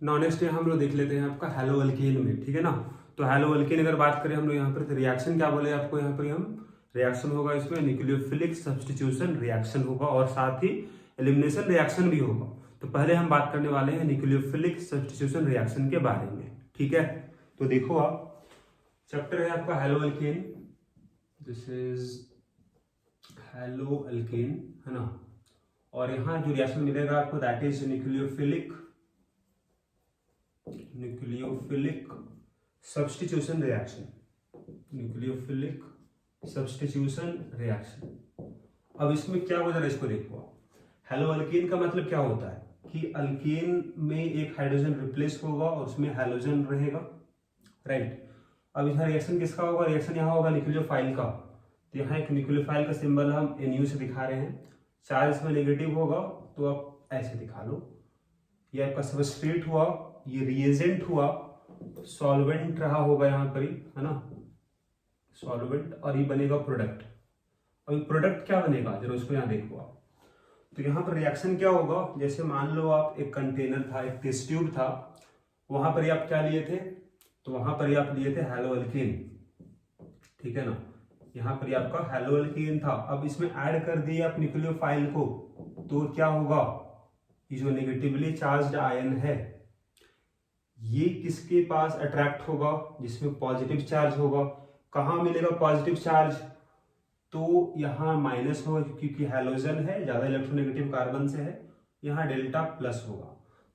Next हम लोग देख लेते हैं आपका हेलो अल्केन में, ठीक है ना। तो हेलो अल्केन अगर बात करें हम लोग यहाँ पर, तो रिएक्शन क्या बोले आपको यहाँ पर, हम रिएक्शन होगा इसमें न्यूक्लियोफिलिक सब्स्टिट्यूशन रिएक्शन होगा और साथ ही एलिमिनेशन रिएक्शन भी होगा। तो पहले हम बात करने वाले हैं न्यूक्लियोफिलिक सब्स्टिट्यूशन रिएक्शन के बारे में, ठीक है। तो देखो आप, चैप्टर है आपका hello alkane, this is hello alkane, है ना। और यहाँ जो रिएक्शन मिलेगा आपको that is nucleophilic substitution reaction, nucleophilic substitution reaction. अब इसमें क्या हो जा रहा है इसको देखो आप। हेलो अल्केन का मतलब क्या होता है कि अल्केन में एक हाइड्रोजन रिप्लेस होगा और उसमें हैलोजन रहेगा, राइट। अब यहाँ रिएक्शन किसका होगा, रिएक्शन यहाँ होगा न्यूक्लियोफाइल का। तो यहाँ एक न्यूक्लियोफाइल का सिंबल हम NU से दिखा रहे हैं, चार्ज इसमें नेगेटिव होगा तो आप ऐसे दिखा लो। ये आपका सबस्ट्रेट हुआ, ये रिएजेंट हुआ, सॉल्वेंट रहा होगा यहाँ पर ही, है ना, सॉल्वेंट, और ये बनेगा प्रोडक्ट। अब प्रोडक्ट क्या बनेगा जरा उसको यहाँ देखो आप। तो यहाँ पर रिएक्शन क्या होगा, जैसे मान लो आप एक कंटेनर था, एक टेस्ट ट्यूब था, वहां पर आप क्या लिए थे, तो वहां पर आप लिए थे हेलो अल्केन, ठीक है ना। यहाँ पर आपका हेलो अल्केन था। अब इसमें ऐड कर दिए आप न्यूक्लियोफाइल को, तो क्या होगा, ये जो नेगेटिवली चार्ज्ड आयन है ये किसके पास अट्रैक्ट होगा, जिसमें पॉजिटिव चार्ज होगा। कहाँ मिलेगा पॉजिटिव चार्ज, तो यहाँ माइनस होगा क्योंकि हैलोजन है, ज्यादा इलेक्ट्रोनेगेटिव कार्बन से है, यहाँ डेल्टा प्लस होगा।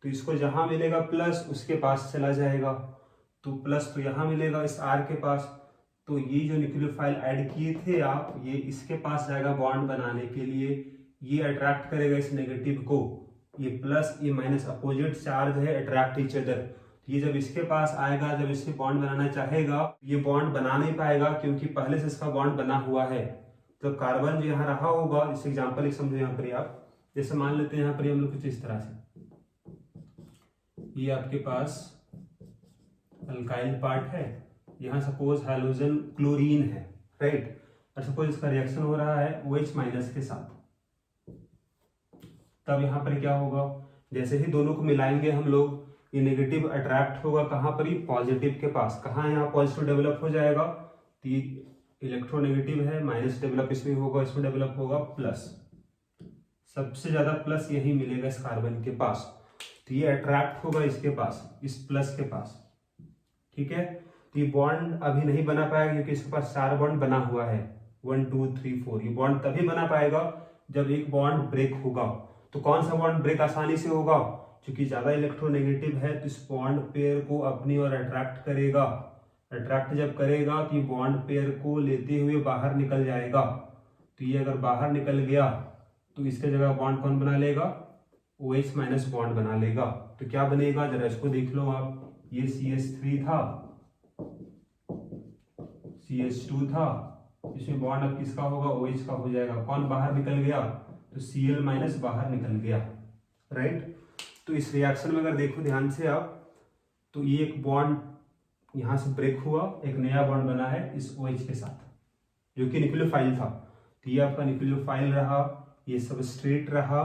तो इसको जहां मिलेगा प्लस उसके पास चला जाएगा, तो प्लस तो यहाँ मिलेगा इस R के पास। तो ये जो न्यूक्लियोफाइल ऐड किए थे आप, ये इसके पास जाएगा बॉन्ड बनाने के लिए, ये अट्रैक्ट करेगा इस नेगेटिव को, ये प्लस ये माइनस अपोजिट चार्ज है, अट्रैक्ट ईच अदर। ये जब इसके पास आएगा, जब इससे बॉन्ड बनाना चाहेगा, ये बॉन्ड बना नहीं पाएगा क्योंकि पहले से इसका बॉन्ड बना हुआ है। तो कार्बन जो यहाँ रहा होगा, इस एग्जाम्पल एक समझो यहाँ पर आप, जैसे मान लेते हैं यहाँ पर हम लोग कुछ इस तरह से, ये आपके पास अल्काइल पार्ट है, यहाँ सपोज हैलोजन क्लोरीन है, राइट। और सपोज इसका रिएक्शन हो रहा है OH माइनस के साथ, तब यहाँ पर क्या होगा, जैसे ही दोनों को मिलाएंगे हम लोग, ये नेगेटिव अट्रैक्ट होगा कहाँ पर, ही पॉजिटिव के पास। कहाँ यहाँ पॉजिटिव डेवलप हो जाएगा, तो ये इलेक्ट्रोनेगेटिव है, माइनस डेवलप इसमें होगा, इसमें डेवलप होगा प्लस, सबसे ज्यादा प्लस यही मिलेगा इस कार्बन के पास। तो ये अट्रैक्ट होगा इसके पास, इस प्लस के पास, ठीक है। तो ये बॉन्ड अभी नहीं बना पाएगा क्योंकि इसके पास 4 बॉन्ड बना हुआ है, 1 2 3 4। ये बॉन्ड तभी बना पाएगा जब एक बॉन्ड ब्रेक होगा। तो कौन सा बॉन्ड ब्रेक आसानी से होगा, क्योंकि ज्यादा इलेक्ट्रोनेगेटिव है तो इस बॉन्ड पेयर को अपनी ओर अट्रैक्ट करेगा। अट्रैक्ट जब करेगा तो ये बॉन्ड पेयर को लेते हुए बाहर निकल जाएगा। तो ये अगर बाहर निकल गया तो इसके जगह बॉन्ड कौन बना लेगा, OH माइनस बॉन्ड बना लेगा। तो क्या बनेगा जरा इसको देख लो आप, ये CH3 था, CH2 था, इसमें बॉन्ड अब किसका होगा, OH का हो जाएगा। कौन बाहर निकल गया, तो Cl माइनस बाहर निकल गया, राइट। तो इस रिएक्शन में अगर देखो ध्यान से आप, तो ये एक बॉन्ड यहां से ब्रेक हुआ, एक नया बॉन्ड बना है इस OH के साथ जो कि न्यूक्लियोफाइल था। तो ये आपका न्यूक्लियोफाइल रहा, ये सबस्ट्रेट रहा,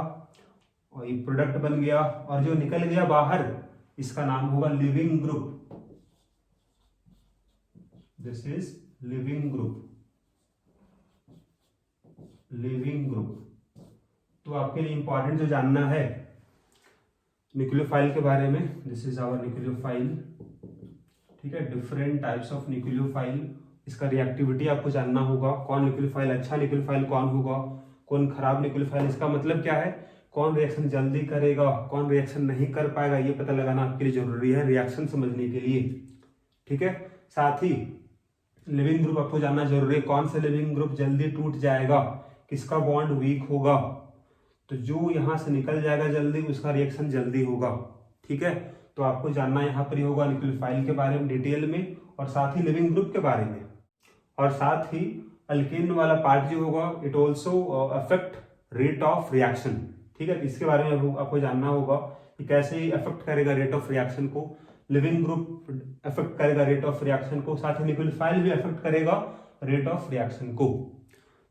और ये प्रोडक्ट बन गया। और जो निकल गया बाहर, इसका नाम होगा leaving group, this is leaving group, leaving group. तो आपके लिए इंपॉर्टेंट जो जानना है न्यूक्लियोफाइल के बारे में, दिस इज आवर न्यूक्लियोफाइल, ठीक है। डिफरेंट टाइप्स ऑफ न्यूक्लियोफाइल, इसका रिएक्टिविटी आपको जानना होगा, कौन न्यूक्लियोफाइल अच्छा न्यूक्लियोफाइल कौन होगा, कौन खराब न्यूक्लियोफाइल, इसका मतलब क्या है, कौन रिएक्शन जल्दी करेगा, कौन रिएक्शन नहीं कर पाएगा, ये पता लगाना आपके लिए जरूरी है रिएक्शन समझने के लिए, ठीक है। साथ ही लिविंग ग्रुप आपको जानना जरूरी है, कौन सा लिविंग ग्रुप जल्दी टूट जाएगा, किसका बॉन्ड वीक होगा। तो जो यहां से निकल जाएगा जल्दी, उसका रिएक्शन जल्दी होगा, ठीक है। तो आपको जानना यहाँ पर ही होगा न्यूक्लियोफाइल के बारे में डिटेल में, और साथ ही लिविंग ग्रुप के बारे में, और साथ ही अल्केन वाला पार्ट जो होगा, it also affect rate of reaction, ठीक है। इसके बारे में आपको जानना होगा कि कैसे अफेक्ट करेगा रेट ऑफ रिएक्शन को, लिविंग ग्रुप अफेक्ट करेगा रेट ऑफ रिएक्शन को, साथ ही न्यूक्लियोफाइल भी अफेक्ट करेगा रेट ऑफ रिएक्शन को।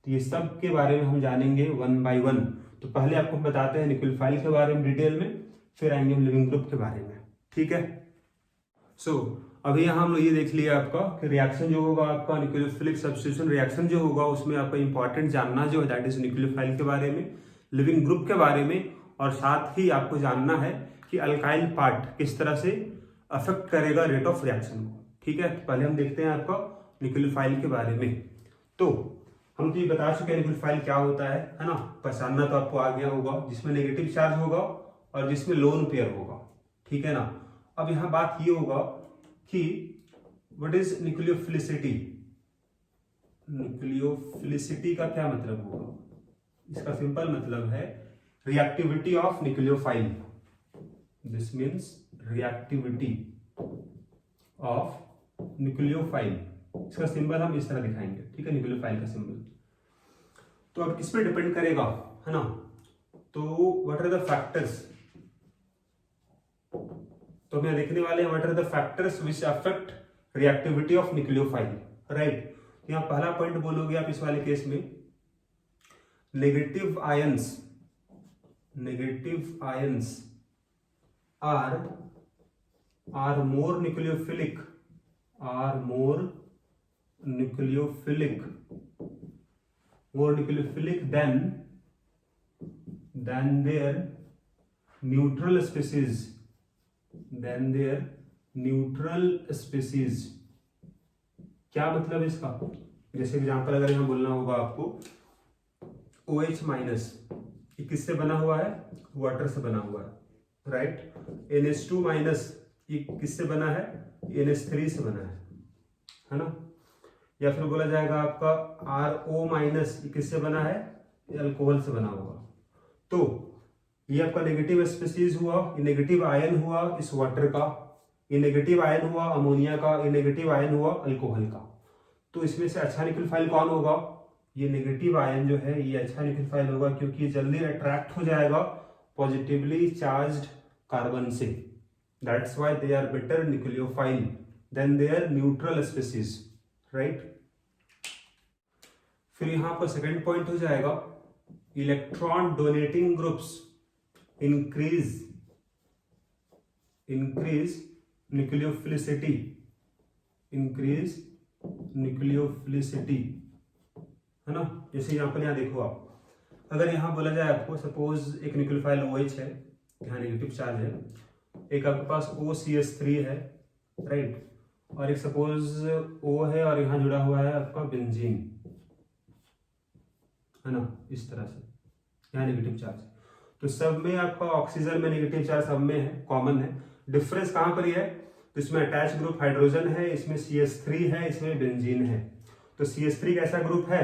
तो ये सब के बारे में हम जानेंगे 1 by 1। तो पहले आपको बताते हैं न्यूक्लियोफाइल के बारे में डिटेल में, फिर आएंगे हम लिविंग ग्रुप के बारे में। ठीक है। सो अभी यहाँ हम लोग ये देख लिया आपका कि रिएक्शन जो होगा आपका न्यूक्लियोफिलिक सब्स्टिट्यूशन रिएक्शन जो होगा उसमें आपको इंपॉर्टेंट जानना जो है दैट इज न्यूक्लियोफाइल के बारे में, लिविंग ग्रुप के बारे में, और साथ ही आपको जानना है कि अल्काइल पार्ट किस तरह से अफेक्ट करेगा रेट ऑफ रिएक्शन को। ठीक है, तो पहले हम देखते हैं आपका न्यूक्लियोफाइल के बारे में। तो हम तो ये बता चुके हैं न्यूक्लियोफाइल क्या होता है ना, पहचानना तो आपको आ गया होगा, जिसमें नेगेटिव चार्ज होगा और जिसमें लोन पेयर होगा। ठीक है ना। अब यहाँ बात ये होगा कि व्हाट इज न्यूक्लियोफिलिसिटी। न्यूक्लियोफिलिसिटी का क्या मतलब होगा? इसका सिंपल मतलब है reactivity of nucleophile. This means reactivity of nucleophile. इसका सिंबल हम इस तरह दिखाएंगे। ठीक है, न्यूक्लियोफाइल का सिंबल। तो अब किस पे डिपेंड करेगा, है ना? तो व्हाट आर द फैक्टर्स, तो हम देखने वाले हैं what are the factors which affect reactivity of nucleophile. Right, यहाँ पहला पॉइंट बोलोगे आप इस वाले केस में, negative anions are more nucleophilic than their neutral species। क्या मतलब इसका? जैसे एग्जांपल अगर यहाँ बोलना होगा आपको, OH माइनस ये किससे बना हुआ है? वाटर से बना हुआ है। राइट, NH2 माइनस ये किससे बना है? NH3 से बना है ना। या फिर बोला जाएगा आपका RO माइनस ये किससे बना है? अल्कोहल से बना हुआ। तो ये आपका नेगेटिव स्पीसीज हुआ, ये नेगेटिव आयन हुआ इस वाटर का, ये नेगेटिव आयन हुआ अमोनिया का, ये नेगेटिव आयन हुआ अल्कोहल का। तो इसमें से अच्छा न्यूक्लियोफाइल कौन होगा? ये नेगेटिव आयन जो है ये अच्छा न्यूक्लियोफाइल होगा, क्योंकि ये जल्दी अट्रैक्ट हो जाएगा पॉजिटिवली चार्ज्ड कार्बन से। That's why they are better nucleophile than their neutral species. Right, फिर यहाँ पर सेकेंड पॉइंट हो जाएगा, electron donating groups increase nucleophilicity, है ना। जैसे यहाँ पर देखो आप, अगर यहाँ बोला जाए आपको, सपोज एक न्यूक्लियोफाइल OH है, यहाँ नेगेटिव चार्ज है, एक आपके पास OCH3 है, राइट, और एक सपोज O है और यहाँ जुड़ा हुआ है आपका बेंजीन, है ना, इस तरह से यहाँ नेगेटिव चार्ज। तो सब में आपका ऑक्सीजन में नेगेटिव चार्ज सब में है, कॉमन है। डिफरेंस कहाँ पर है? तो इसमें अटैच ग्रुप हाइड्रोजन है, इसमें CH3 है, इसमें बेंजीन है। तो CH3 कैसा ग्रुप है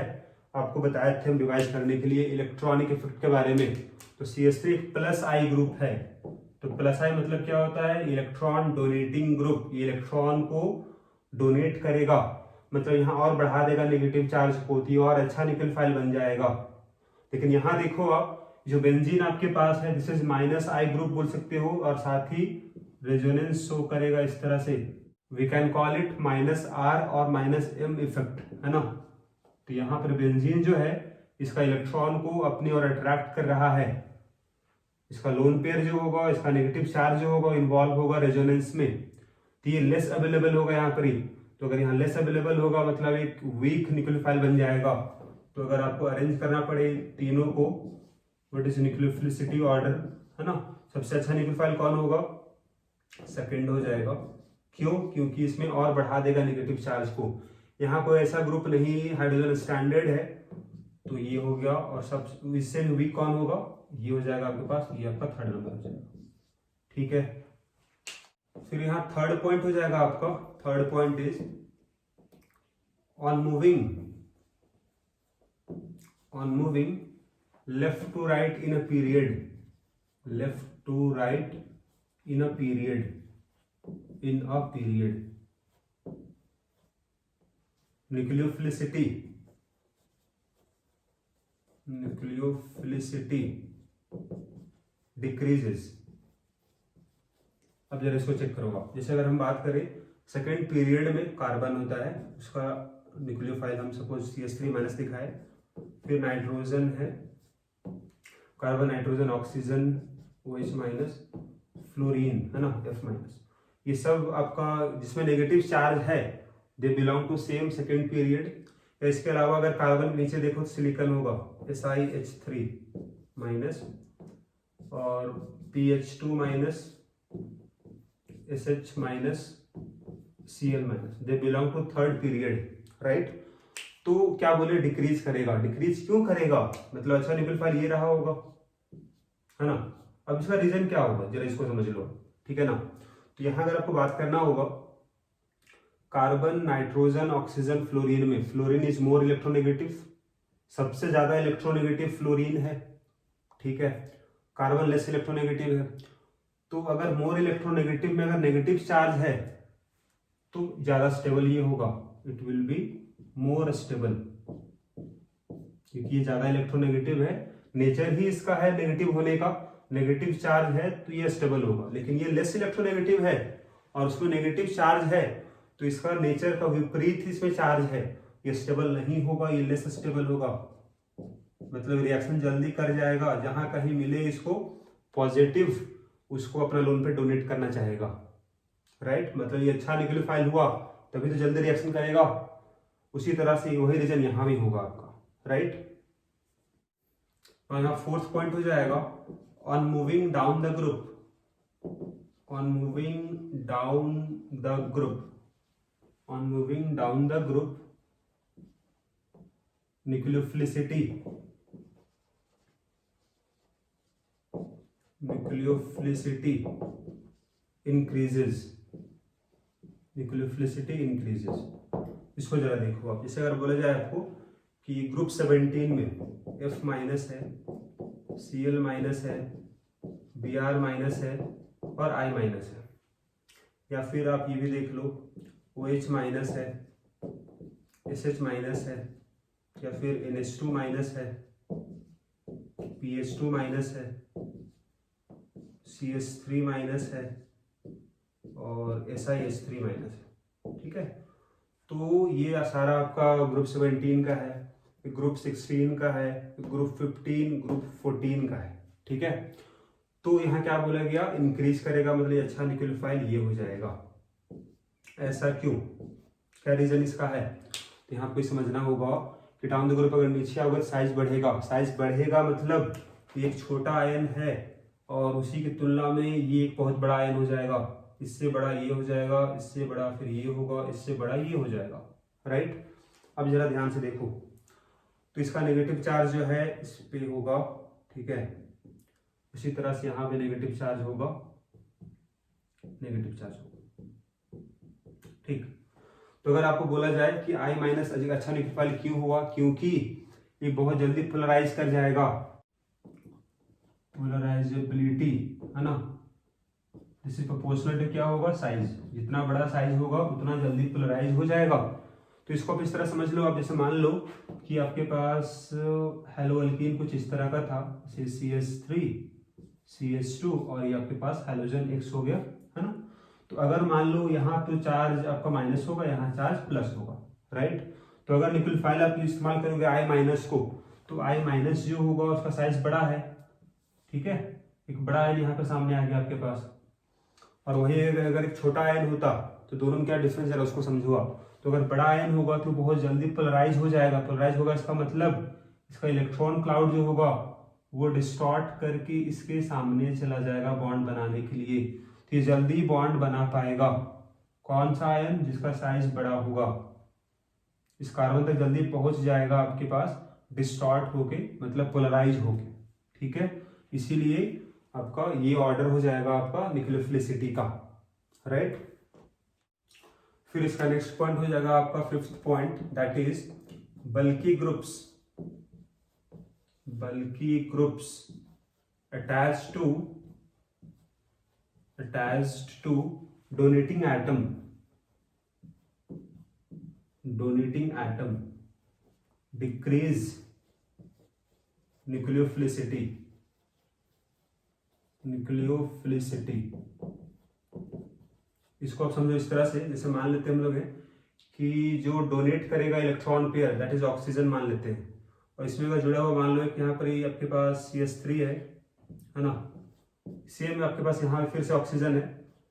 आपको बताए थे हम डिवाइड करने के लिए इलेक्ट्रॉनिक इफेक्ट के बारे में। तो CH3 प्लस आई ग्रुप है। तो प्लस आई मतलब क्या होता है? इलेक्ट्रॉन डोनेटिंग ग्रुप, ये इलेक्ट्रॉन को डोनेट करेगा, मतलब यहाँ और बढ़ा देगा नेगेटिव चार्ज को, तो और अच्छा न्यूक्लियोफाइल बन जाएगा। लेकिन यहाँ देखो आप, जो बेंजीन आपके पास है this is minus I group बोल सकते हो, और साथ ही रेजोनेंस शो करेगा इस तरह से। We can call it -R और -M इफेक्ट, है ना। तो यहाँ पर बेंजीन जो है इसका इलेक्ट्रॉन को अपनी ओर अट्रैक्ट कर रहा है। इसका लोन पेयर जो होगा, इसका नेगेटिव चार्ज जो होगा इन्वॉल्व होगा रेजोनेंस में, तो ये लेस अवेलेबल होगा यहाँ पर ही। तो अगर यहाँ लेस अवेलेबल होगा मतलब एक वीक न्यूक्लियोफाइल बन जाएगा। तो अगर आपको अरेंज करना पड़े तीनों को, व्हाट इज न्यूक्लियोफिलिसिटी ऑर्डर, है ना, सबसे अच्छा न्यूक्लियोफाइल कौन होगा? सेकंड हो जाएगा। क्यों? क्योंकि इसमें और बढ़ा देगा नेगेटिव चार्ज को। यहाँ कोई ऐसा ग्रुप नहीं, हाइड्रोजन स्टैंडर्ड है, तो ये हो गया। और सब इससे वीक कौन होगा? ये हो जाएगा आपके पास, ये आपका थर्ड नंबर हो जाएगा। ठीक है, फिर यहाँ थर्ड पॉइंट हो जाएगा आपका। Third point is on moving left to right in a period, nucleophilicity decreases. अब जरा इसको चेक करो आप। जैसे अगर हम बात करें सेकेंड पीरियड में कार्बन होता है, उसका न्यूक्लियोफाइल हम सपोज CH3 माइनस दिखाए, फिर नाइट्रोजन है, carbon nitrogen oxygen OH minus, fluorine है ना, F माइनस, ये सब आपका जिसमें नेगेटिव चार्ज है they belong to same second period. इसके अलावा अगर कार्बन नीचे देखो तो सिलिकॉन होगा SiH3 माइनस और PH2 minus SH minus Cl minus, they belong to third period, right. तो क्या बोले, डिक्रीज करेगा। डिक्रीज क्यों करेगा, मतलब अच्छा न्यूक्लियोफाइल ये रहा होगा, है ना। अब इसका रीजन क्या होगा, जरा इसको समझ लो, ठीक है ना। तो यहां अगर आपको बात करना होगा, कार्बन, नाइट्रोजन, ऑक्सीजन, फ्लोरीन में फ्लोरीन इज मोर इलेक्ट्रोनेगेटिव, सबसे ज्यादा इलेक्ट्रोनेगेटिव फ्लोरीन है, ठीक है। कार्बन लेस इलेक्ट्रोनेगेटिव है। तो अगर मोर इलेक्ट्रोनेगेटिव में अगर नेगेटिव चार्ज है तो ज्यादा स्टेबल ये होगा, it will be more stable, क्योंकि ये ज्यादा इलेक्ट्रोनेगेटिव है, नेचर ही इसका है नेगेटिव होने का, नेगेटिव चार्ज है तो ये स्टेबल होगा। लेकिन ये लेस इलेक्ट्रोनेगेटिव है और उसमें नेगेटिव चार्ज है, तो इसका नेचर का विपरीत इसमें चार्ज है, ये स्टेबल नहीं होगा, ये लेस स्टेबल होगा, मतलब रिएक्शन जल्दी कर जाएगा, जहां कहीं मिले इसको पॉजिटिव उसको अपना लोन पे डोनेट करना चाहेगा, राइट। मतलब ये अच्छा न्यूक्लियोफाइल हुआ तभी तो जल्दी रिएक्शन करेगा। उसी तरह से वही रीजन यहां भी होगा आपका, राइट। और यहाँ फोर्थ पॉइंट हो जाएगा, on moving down the group, on moving down the group, on moving down the group nucleophilicity, nucleophilicity increases, nucleophilicity increases. इसको जरा देखो आप, जैसे अगर बोला जाए आपको कि ग्रुप 17 में F माइनस है, Cl माइनस है, Br माइनस है और I माइनस है, या फिर आप ये भी देख लो OH माइनस है, SH माइनस है, या फिर NH2 माइनस है, PH2 माइनस है, CH3 माइनस है और SiH3 माइनस है, ठीक है। तो ये सारा आपका ग्रुप 17 का है, ग्रुप 16 का है, ग्रुप 15, ग्रुप 14 का है, ठीक है। तो यहाँ क्या बोला गया, इंक्रीज करेगा, मतलब अच्छा न्यूक्लियोफाइल ये हो जाएगा। ऐसा क्यों, क्या रीजन इसका है, तो यहाँ पे समझना होगा कि डाउन द ग्रुप अगर नीचे आओगे साइज बढ़ेगा, साइज बढ़ेगा मतलब ये एक छोटा आयन है और उसी की तुलना में ये एक बहुत बड़ा आयन हो जाएगा, इससे बड़ा ये हो जाएगा, इससे बड़ा फिर ये होगा, इससे बड़ा ये हो जाएगा, राइट। अब जरा ध्यान से देखो, तो इसका नेगेटिव चार्ज जो है इस पे होगा, ठीक है। उसी तरह से यहाँ पे नेगेटिव चार्ज होगा, नेगेटिव चार्ज होगा, ठीक। तो अगर आपको बोला जाए कि I माइनस अच्छा न्यूक्लियोफाइल क्यों हुआ, क्योंकि ये बहुत जल्दी पोलराइज कर जाएगा, पोलराइजेबिलिटी है ना, दिस इज प्रोपोर्शनल टू क्या होगा, साइज, जितना बड़ा साइज होगा उतना जल्दी पोलराइज हो जाएगा। तो इसको आप इस तरह समझ लो, आप जैसे मान लो कि आपके पास हेलो अल्कीन कुछ इस तरह का था, CH3 CH2 और ये आपके पास हेलोजन X हो गया, है ना। तो अगर मान लो यहाँ तो चार्ज आपका माइनस होगा, यहाँ चार्ज प्लस होगा, राइट। तो अगर न्यूक्लियोफाइल आप इस्तेमाल करोगे I माइनस को, तो I माइनस जो होगा उसका साइज बड़ा है, ठीक है, एक बड़ा आयन यहाँ पे सामने आ गया आपके पास, और वही अगर एक छोटा आयन होता तो दोनों में क्या डिफरेंस है उसको समझो आप। तो अगर बड़ा आयन होगा तो बहुत जल्दी पोलराइज हो जाएगा, पोलराइज होगा इसका मतलब इसका इलेक्ट्रॉन क्लाउड जो होगा वो डिस्टॉर्ट करके इसके सामने चला जाएगा बॉन्ड बनाने के लिए, तो ये जल्दी बॉन्ड बना पाएगा। कौन सा आयन, जिसका साइज बड़ा होगा, इस कार्बन तक जल्दी पहुंच जाएगा आपके पास डिस्टॉर्ट होके, मतलब पोलराइज होके, ठीक है। इसीलिए आपका ये ऑर्डर हो जाएगा आपका न्यूक्लियोफिलिसिटी का, राइट। फिर इसका नेक्स्ट पॉइंट हो जाएगा आपका fifth point, that is bulky groups, bulky groups attached to donating atom, donating atom decrease nucleophilicity, nucleophilicity. इसको आप समझो इस तरह से, जैसे मान लेते हैं हम लोग हैं कि जो डोनेट करेगा electron pair that is oxygen मान लेते हैं, और इसमें अगर जुड़ा हुआ मान लो कि यहाँ पर ये आपके पास CH3 है ना, सेम आपके पास यहाँ फिर से ऑक्सीजन है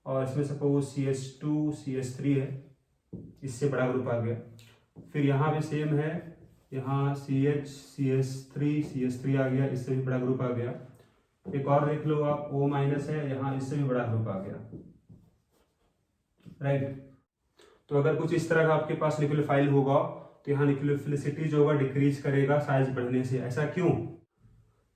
और इसमें सपोज CH2 CH3 है, इससे बड़ा ग्रुप आ गया। फिर यहाँ भी सेम है, यहाँ CH CH3 आ गया, इससे भी बड़ा ग्रुप आ गया। एक और देख लो आप, O- है यहाँ, इससे भी बड़ा ग्रुप आ गया, राइट। तो अगर कुछ इस तरह का आपके पास न्यूक्लियोफाइल होगा तो यहाँ न्यूक्लियोफिलिसिटी जो होगा डिक्रीज करेगा साइज बढ़ने से। ऐसा क्यों?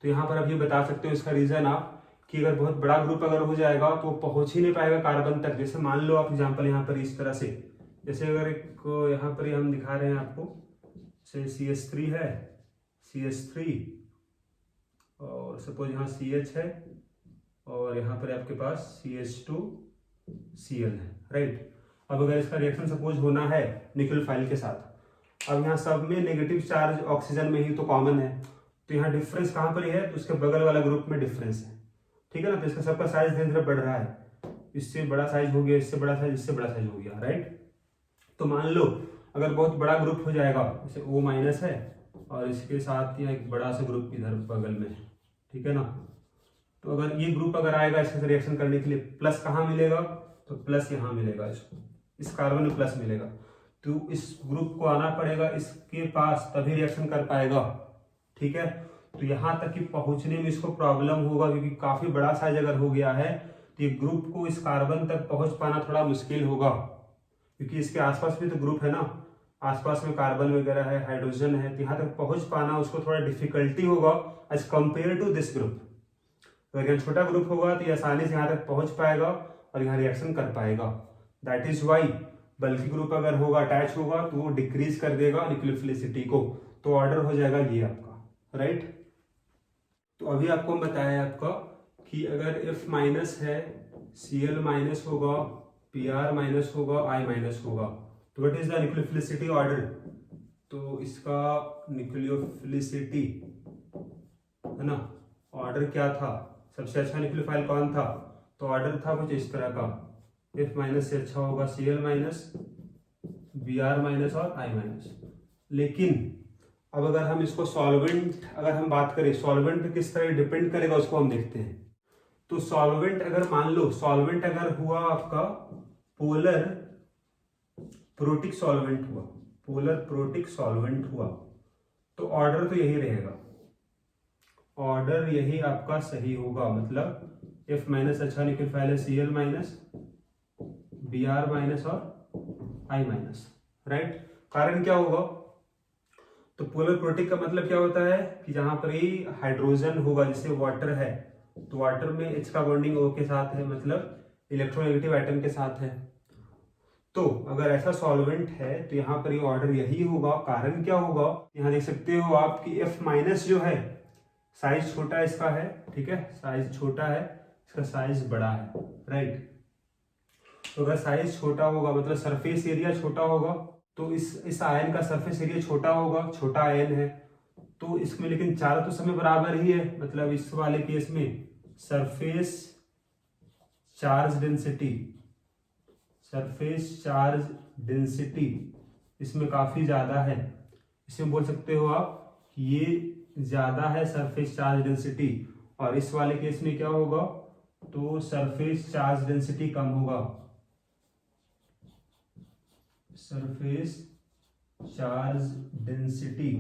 तो यहाँ पर आप ये बता सकते हो इसका रीजन आप, कि अगर बहुत बड़ा ग्रुप अगर हो जाएगा तो पहुंच ही नहीं पाएगा कार्बन तक। जैसे मान लो आप एग्जांपल यहाँ पर इस तरह से, जैसे अगर एक यहाँ पर हम दिखा रहे हैं आपको, जैसे CH3 है, CH3 और सपोज यहाँ CH है और यहाँ पर आपके पास CH2Cl है, राइट। अब अगर इसका रिएक्शन सपोज होना है न्यूक्लियोफाइल के साथ, अब यहाँ सब में नेगेटिव चार्ज ऑक्सीजन में ही तो कॉमन है, तो यहाँ डिफरेंस कहाँ पर है? तो उसके बगल वाला ग्रुप में डिफरेंस है, ठीक है ना। तो इसका सबका साइज धीरे धीरे बढ़ रहा है, इससे बड़ा साइज हो गया, इससे बड़ा साइज, इससे बड़ा साइज हो गया, राइट। तो मान लो अगर बहुत बड़ा ग्रुप हो जाएगा, जैसे O- है और इसके साथ यहाँ एक बड़ा सा ग्रुप इधर बगल में है, ठीक है ना। तो अगर ये ग्रुप अगर आएगा इसके साथ रिएक्शन करने के लिए, प्लस कहाँ मिलेगा? तो प्लस यहाँ मिलेगा, इसको इस कार्बन में प्लस मिलेगा, तो इस ग्रुप को आना पड़ेगा इसके पास, तभी रिएक्शन कर पाएगा, ठीक है। तो यहाँ तक कि पहुंचने में इसको प्रॉब्लम होगा, क्योंकि काफी बड़ा साइज अगर हो गया है तो ये ग्रुप को इस कार्बन तक पहुंच पाना थोड़ा मुश्किल होगा, क्योंकि इसके आसपास भी तो ग्रुप है ना, आसपास में कार्बन वगैरह है, हाइड्रोजन है, तो यहाँ तक पहुंच पाना उसको थोड़ा डिफिकल्टी होगा as compare to this group. अगर यहाँ छोटा ग्रुप होगा तो ये आसानी से यहाँ तक पहुंच पाएगा और यहाँ रिएक्शन कर पाएगा। दैट इज वाई बल्कि ग्रुप अगर होगा, अटैच होगा, तो वो डिक्रीज कर देगा न्यूक्लियोफिलिसिटी को, तो ऑर्डर हो जाएगा ये आपका, राइट। तो अभी आपको हम बताया आपका कि अगर F- है, Cl- होगा, Pr- होगा, I- होगा, तो what is the nucleophilicity order? तो इसका न्यूक्लियोफिलिसिटी है ना, ऑर्डर क्या था? सबसे अच्छा न्यूक्लियोफाइल कौन था? तो ऑर्डर था कुछ इस तरह का, F- से अच्छा होगा Cl-, Br- और I-। लेकिन अब अगर हम इसको सॉल्वेंट, अगर हम बात करें सॉल्वेंट पे किस तरह डिपेंड करेगा उसको हम देखते हैं। तो सॉल्वेंट अगर मान लो, सॉल्वेंट अगर हुआ आपका पोलर प्रोटिक सॉल्वेंट हुआ, पोलर प्रोटिक सॉल्वेंट हुआ, तो ऑर्डर तो यही रहेगा, ऑर्डर यही आपका सही होगा। मतलब F- अच्छा न्यूक्लियोफाइल है, Cl-, Br- और I-, राइट। कारण क्या होगा? तो पोलर प्रोटिक का मतलब क्या होता है कि जहां पर ही हाइड्रोजन होगा, जैसे वाटर है, तो वाटर में H का बॉन्डिंग O के साथ है, मतलब इलेक्ट्रोनेगेटिव एटम के साथ है। तो अगर ऐसा सॉल्वेंट है तो यहाँ पर ये ऑर्डर यही होगा। कारण क्या होगा? यहाँ देख सकते हो आप कि F- जो है साइज छोटा इसका है, ठीक है, साइज छोटा है, इसका साइज बड़ा है, राइट। तो अगर साइज छोटा होगा मतलब सरफेस एरिया छोटा होगा, तो इस आयन का सरफेस एरिया छोटा होगा, छोटा आयन है, तो इसमें लेकिन चारों तो समय बराबर ही है। मतलब इस वाले केस में surface charge density, surface charge density इसमें काफी ज्यादा है। इसमें बोल सकते हो आप कि ये ज्यादा है सरफेस चार्ज डेंसिटी, और इस वाले केस में क्या होगा? तो सरफेस चार्ज डेंसिटी कम होगा, सरफेस चार्ज डेंसिटी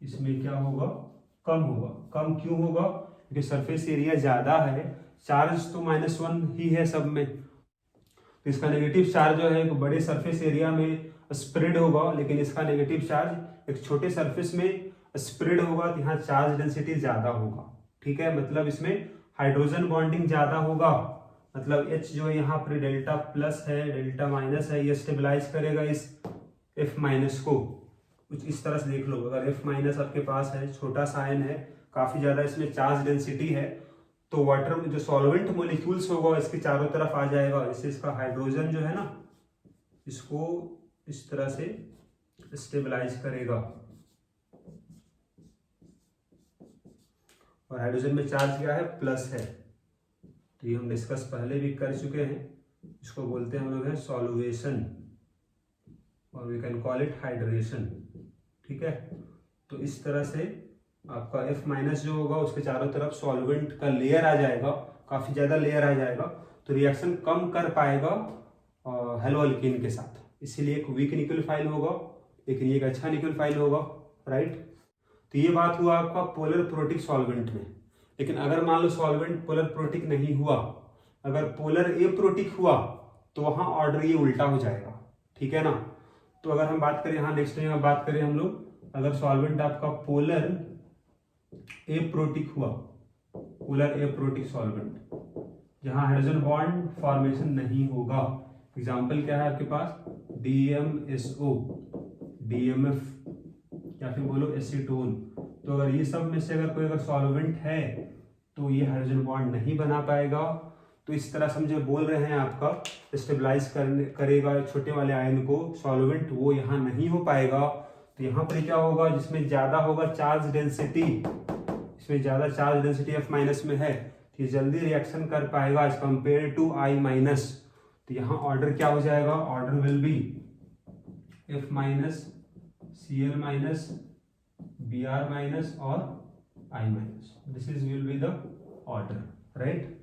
इसमें क्या होगा? कम होगा। कम क्यों होगा? क्योंकि सरफेस एरिया ज्यादा है, चार्ज तो -1 ही है सब में, तो इसका नेगेटिव चार्ज जो है एक बड़े सरफेस एरिया में स्प्रेड होगा, लेकिन इसका नेगेटिव चार्ज एक छोटे सरफेस में स्प्रेड होगा, तो यहाँ चार्ज डेंसिटी ज्यादा होगा, ठीक है। मतलब इसमें हाइड्रोजन बॉन्डिंग ज्यादा होगा, मतलब H जो है यहाँ पर डेल्टा प्लस है, डेल्टा माइनस है, ये स्टेबलाइज करेगा इस F- को। कुछ इस तरह से देख लो, अगर F- आपके पास है, छोटा सा आयन है, काफी ज्यादा इसमें चार्ज डेंसिटी है, तो वाटर में जो सॉल्वेंट मॉलिक्यूल्स होगा इसके चारों तरफ आ जाएगा, इससे इसका हाइड्रोजन जो है ना, इसको इस तरह से स्टेबलाइज करेगा। और हाइड्रोजन में चार्ज क्या है? प्लस है। तो ये हम डिस्कस पहले भी कर चुके हैं, इसको बोलते हैं हम लोग हैं सॉल्वेशन, और we can call it hydration, ठीक है। तो इस तरह से आपका F- जो होगा उसके चारों तरफ सॉल्वेंट का लेयर आ जाएगा, काफी ज्यादा लेयर आ जाएगा, तो रिएक्शन कम कर पाएगा हेलो अल्कीन के साथ, इसीलिए एक वीक न्यूक्लियोफाइल होगा, लेकिन ये एक अच्छा न्यूक्लियोफाइल होगा, राइट। तो ये बात हुआ आपका पोलर प्रोटिक सॉल्वेंट में। लेकिन अगर मान लो सॉल्वेंट पोलर प्रोटिक नहीं हुआ, अगर पोलर एप्रोटिक हुआ, तो वहां ऑर्डर ये उल्टा हो जाएगा, ठीक है ना। तो अगर हम बात करें, यहाँ नेक्स्ट में बात करें हम लोग, अगर सॉल्वेंट आपका पोलर एप्रोटिक हुआ, पोलर एप्रोटिक सॉल्वेंट, जहां हाइड्रोजन बॉन्ड फॉर्मेशन नहीं होगा, एग्जाम्पल क्या है आपके पास, DMSO, DMF, या फिर बोलो एसीटोन। तो अगर ये सब में से अगर कोई सॉल्वेंट है तो ये हाइड्रोजन बॉन्ड नहीं बना पाएगा। तो इस तरह से हम जो बोल रहे हैं आपका स्टेबलाइज करेगा छोटे वाले आयन को सॉल्वेंट, वो यहाँ नहीं हो पाएगा। तो यहाँ पर क्या होगा, जिसमें ज्यादा होगा चार्ज डेंसिटी, इसमें ज्यादा चार्ज डेंसिटी F माइनस में है, तो ये जल्दी रिएक्शन कर पाएगा as compare to I minus. तो यहाँ ऑर्डर क्या हो जाएगा, order will be F minus, Cl minus, Br minus और I minus, this is will be the order, right.